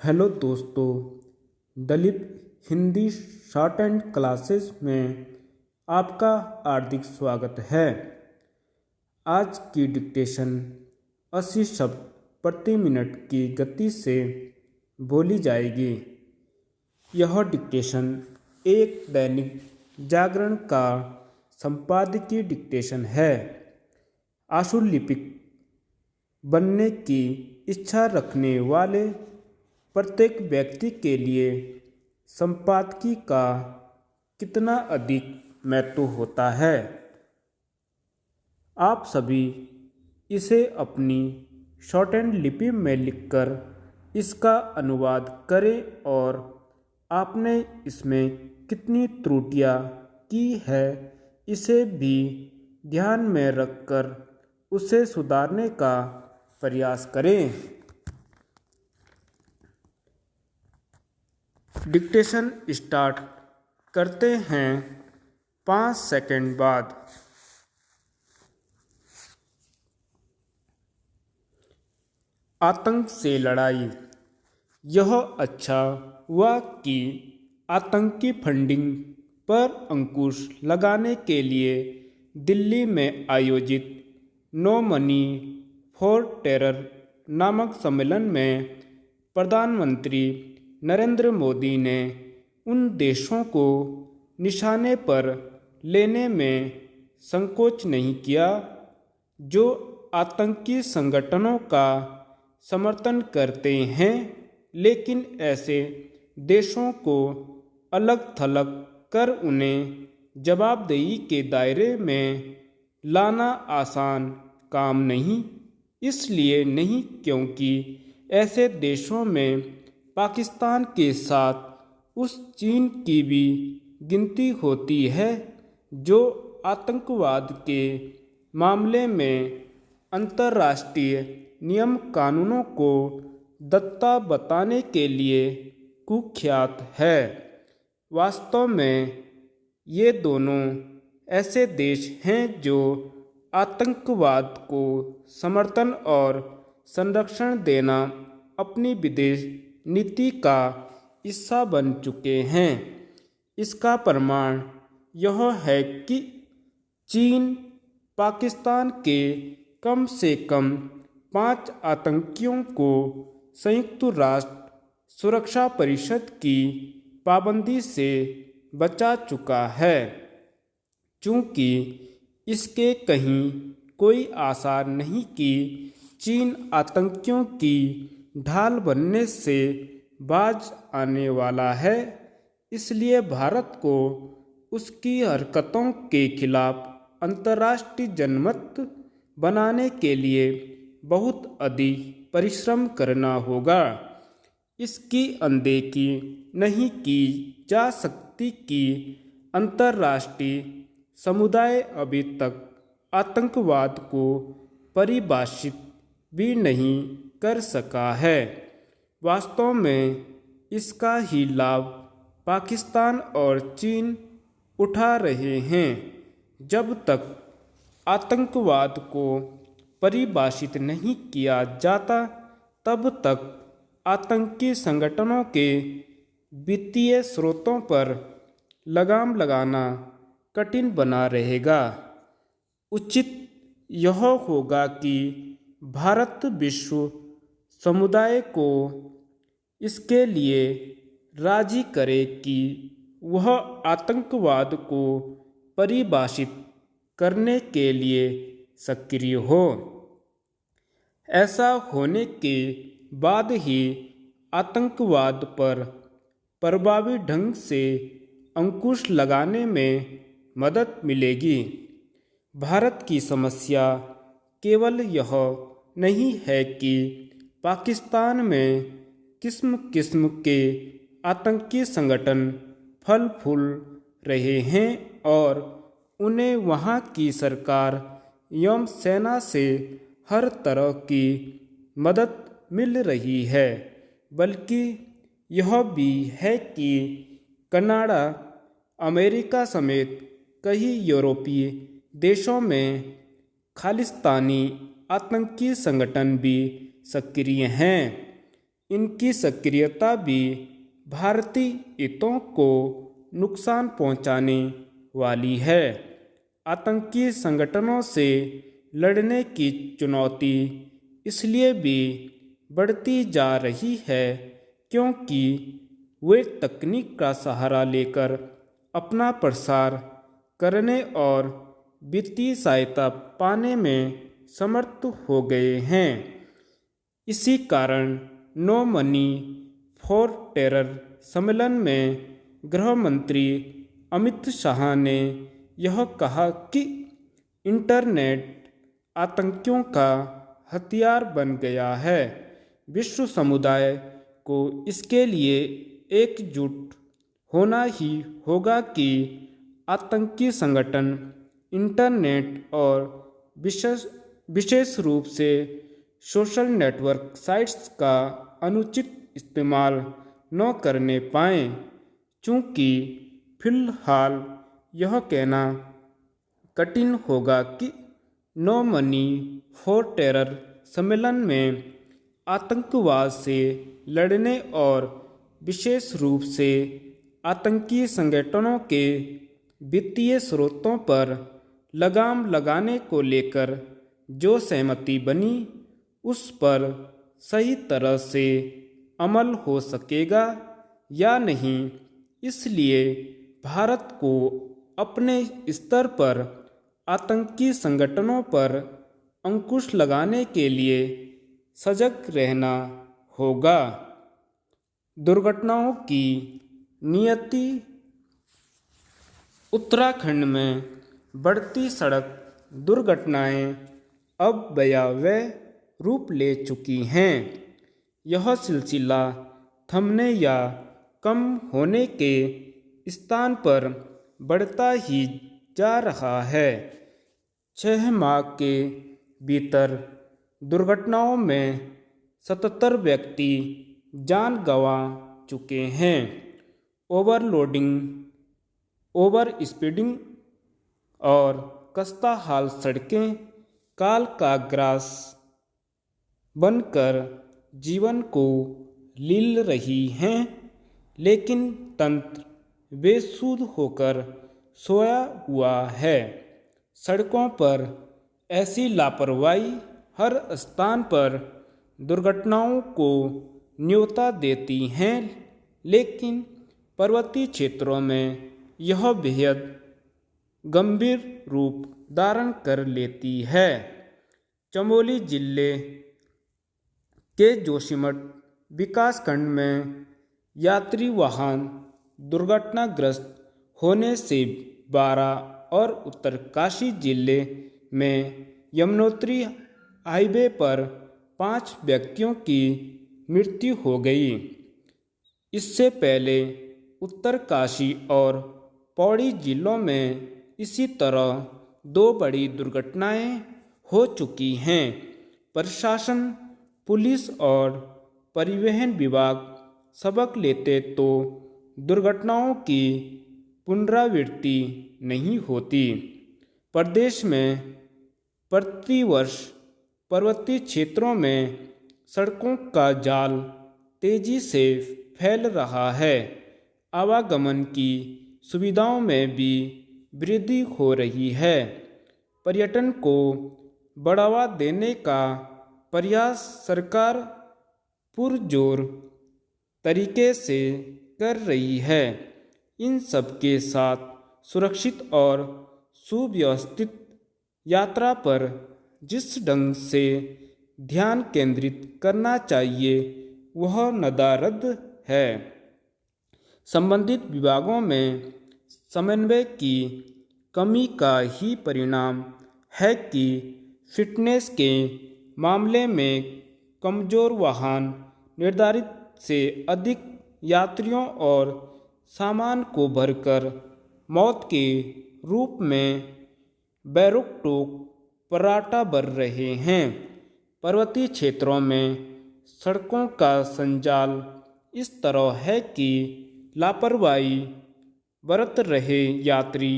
Hello दोस्तों, Dalip Hindi shorthand classes में आपका हार्दिक स्वागत है। आज की डिक्टेशन 80 शब्द प्रति मिनट की गति से बोली जाएगी। यह डिक्टेशन एक दैनिक जागरण का संपादकीय डिक्टेशन है। आशुलिपिक बनने की इच्छा रखने वाले प्रत्येक व्यक्ति के लिए संपादकीय का कितना अधिक महत्व होता है। आप सभी इसे अपनी शॉर्ट हैंड लिपि में लिखकर इसका अनुवाद करें और आपने इसमें कितनी त्रुटियां की है इसे भी ध्यान में रखकर उसे सुधारने का प्रयास करें। डिक्टेशन स्टार्ट करते हैं 5 सेकंड बाद। आतंक से लड़ाई। यह अच्छा हुआ कि आतंकी फंडिंग पर अंकुश लगाने के लिए दिल्ली में आयोजित नो मनी फॉर टेरर नामक सम्मेलन में प्रधानमंत्री नरेंद्र मोदी ने उन देशों को निशाने पर लेने में संकोच नहीं किया जो आतंकी संगठनों का समर्थन करते हैं, लेकिन ऐसे देशों को अलग थलग कर उन्हें जवाबदेही के दायरे में लाना आसान काम नहीं। इसलिए नहीं क्योंकि ऐसे देशों में पाकिस्तान के साथ उस चीन की भी गिनती होती है जो आतंकवाद के मामले में अंतर्राष्ट्रीय नियम कानूनों को दत्ता बताने के लिए कुख्यात है। वास्तव में ये दोनों ऐसे देश हैं जो आतंकवाद को समर्थन और संरक्षण देना अपनी विदेश नीति का हिस्सा बन चुके हैं। इसका प्रमाण यह है कि चीन पाकिस्तान के कम से कम 5 आतंकियों को संयुक्त राष्ट्र सुरक्षा परिषद की पाबंदी से बचा चुका है। चूंकि इसके कहीं कोई आसार नहीं कि चीन आतंकियों की ढाल बनने से बाज आने वाला है, इसलिए भारत को उसकी हरकतों के खिलाफ अंतर्राष्ट्रीय जनमत बनाने के लिए बहुत अधिक परिश्रम करना होगा। इसकी अनदेखी नहीं की जा सकती कि अंतर्राष्ट्रीय समुदाय अभी तक आतंकवाद को परिभाषित भी नहीं कर सका है। वास्तव में इसका ही लाभ पाकिस्तान और चीन उठा रहे हैं। जब तक आतंकवाद को परिभाषित नहीं किया जाता तब तक आतंकी संगठनों के वित्तीय स्रोतों पर लगाम लगाना कठिन बना रहेगा। उचित यह होगा कि भारत विश्व समुदाय को इसके लिए राजी करे कि वह आतंकवाद को परिभाषित करने के लिए सक्रिय हो। ऐसा होने के बाद ही आतंकवाद पर प्रभावी ढंग से अंकुश लगाने में मदद मिलेगी। भारत की समस्या केवल यह नहीं है कि पाकिस्तान में किस्म किस्म के आतंकी संगठन फल फूल रहे हैं और उन्हें वहाँ की सरकार एवं सेना से हर तरह की मदद मिल रही है, बल्कि यह भी है कि कनाडा, अमेरिका समेत कई यूरोपीय देशों में खालिस्तानी आतंकी संगठन भी सक्रिय हैं। इनकी सक्रियता भी भारतीय हितों को नुकसान पहुंचाने वाली है। आतंकी संगठनों से लड़ने की चुनौती इसलिए भी बढ़ती जा रही है क्योंकि वे तकनीक का सहारा लेकर अपना प्रसार करने और वित्तीय सहायता पाने में समर्थ हो गए हैं। इसी कारण नो मनी फॉर टेरर सम्मेलन में गृह मंत्री अमित शाह ने यह कहा कि इंटरनेट आतंकियों का हथियार बन गया है। विश्व समुदाय को इसके लिए एकजुट होना ही होगा कि आतंकी संगठन इंटरनेट और विशेष रूप से सोशल नेटवर्क साइट्स का अनुचित इस्तेमाल न करने पाएं। चूँकि फिलहाल यह कहना कठिन होगा कि नो मनी फॉर टेरर सम्मेलन में आतंकवाद से लड़ने और विशेष रूप से आतंकी संगठनों के वित्तीय स्रोतों पर लगाम लगाने को लेकर जो सहमति बनी उस पर सही तरह से अमल हो सकेगा या नहीं। इसलिए भारत को अपने स्तर पर आतंकी संगठनों पर अंकुश लगाने के लिए सजग रहना होगा। दुर्घटनाओं की नियति। उत्तराखंड में बढ़ती सड़क दुर्घटनाएं अब भयावह रूप ले चुकी हैं। यह सिलसिला थमने या कम होने के स्थान पर बढ़ता ही जा रहा है। 6 माह के भीतर दुर्घटनाओं में 77 व्यक्ति जान गंवा चुके हैं। ओवरलोडिंग, ओवर स्पीडिंग और खस्ता हाल सड़कें काल का ग्रास बनकर जीवन को लील रही हैं, लेकिन तंत्र बेसुध होकर सोया हुआ है। सड़कों पर ऐसी लापरवाही हर स्थान पर दुर्घटनाओं को न्योता देती हैं, लेकिन पर्वतीय क्षेत्रों में यह बेहद गंभीर रूप धारण कर लेती है। चमोली जिले के जोशीमठ विकासखंड में यात्री वाहन दुर्घटनाग्रस्त होने से 12 और उत्तरकाशी जिले में यमुनोत्री हाईवे पर 5 व्यक्तियों की मृत्यु हो गई। इससे पहले उत्तरकाशी और पौड़ी जिलों में इसी तरह 2 बड़ी दुर्घटनाएं हो चुकी हैं। प्रशासन, पुलिस और परिवहन विभाग सबक लेते तो दुर्घटनाओं की पुनरावृत्ति नहीं होती। प्रदेश में प्रतिवर्ष पर्वतीय क्षेत्रों में सड़कों का जाल तेजी से फैल रहा है। आवागमन की सुविधाओं में भी वृद्धि हो रही है। पर्यटन को बढ़ावा देने का प्रयास सरकार पुरजोर तरीके से कर रही है। इन सब के साथ सुरक्षित और सुव्यवस्थित यात्रा पर जिस ढंग से ध्यान केंद्रित करना चाहिए वह नदारद है। संबंधित विभागों में समन्वय की कमी का ही परिणाम है कि फिटनेस के मामले में कमजोर वाहन निर्धारित से अधिक यात्रियों और सामान को भरकर मौत के रूप में बैरोक-टोक पराठा भर रहे हैं। पर्वतीय क्षेत्रों में सड़कों का संजाल इस तरह है कि लापरवाही बरत रहे यात्री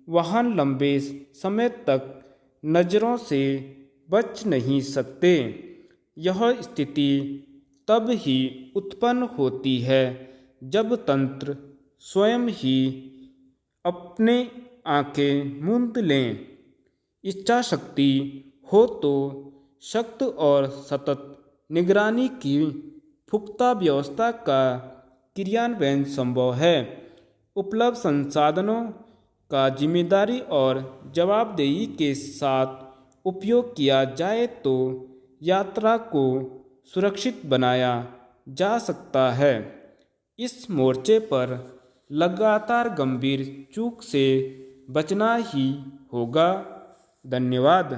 वाहन लंबे समय तक नज़रों से बच नहीं सकते। यह स्थिति तब ही उत्पन्न होती है जब तंत्र स्वयं ही अपने आंखें मूंद लें। इच्छा शक्ति हो तो सख्त और सतत निगरानी की पुख्ता व्यवस्था का क्रियान्वयन संभव है। उपलब्ध संसाधनों का जिम्मेदारी और जवाबदेही के साथ उपयोग किया जाए तो यात्रा को सुरक्षित बनाया जा सकता है। इस मोर्चे पर लगातार गंभीर चूक से बचना ही होगा। धन्यवाद।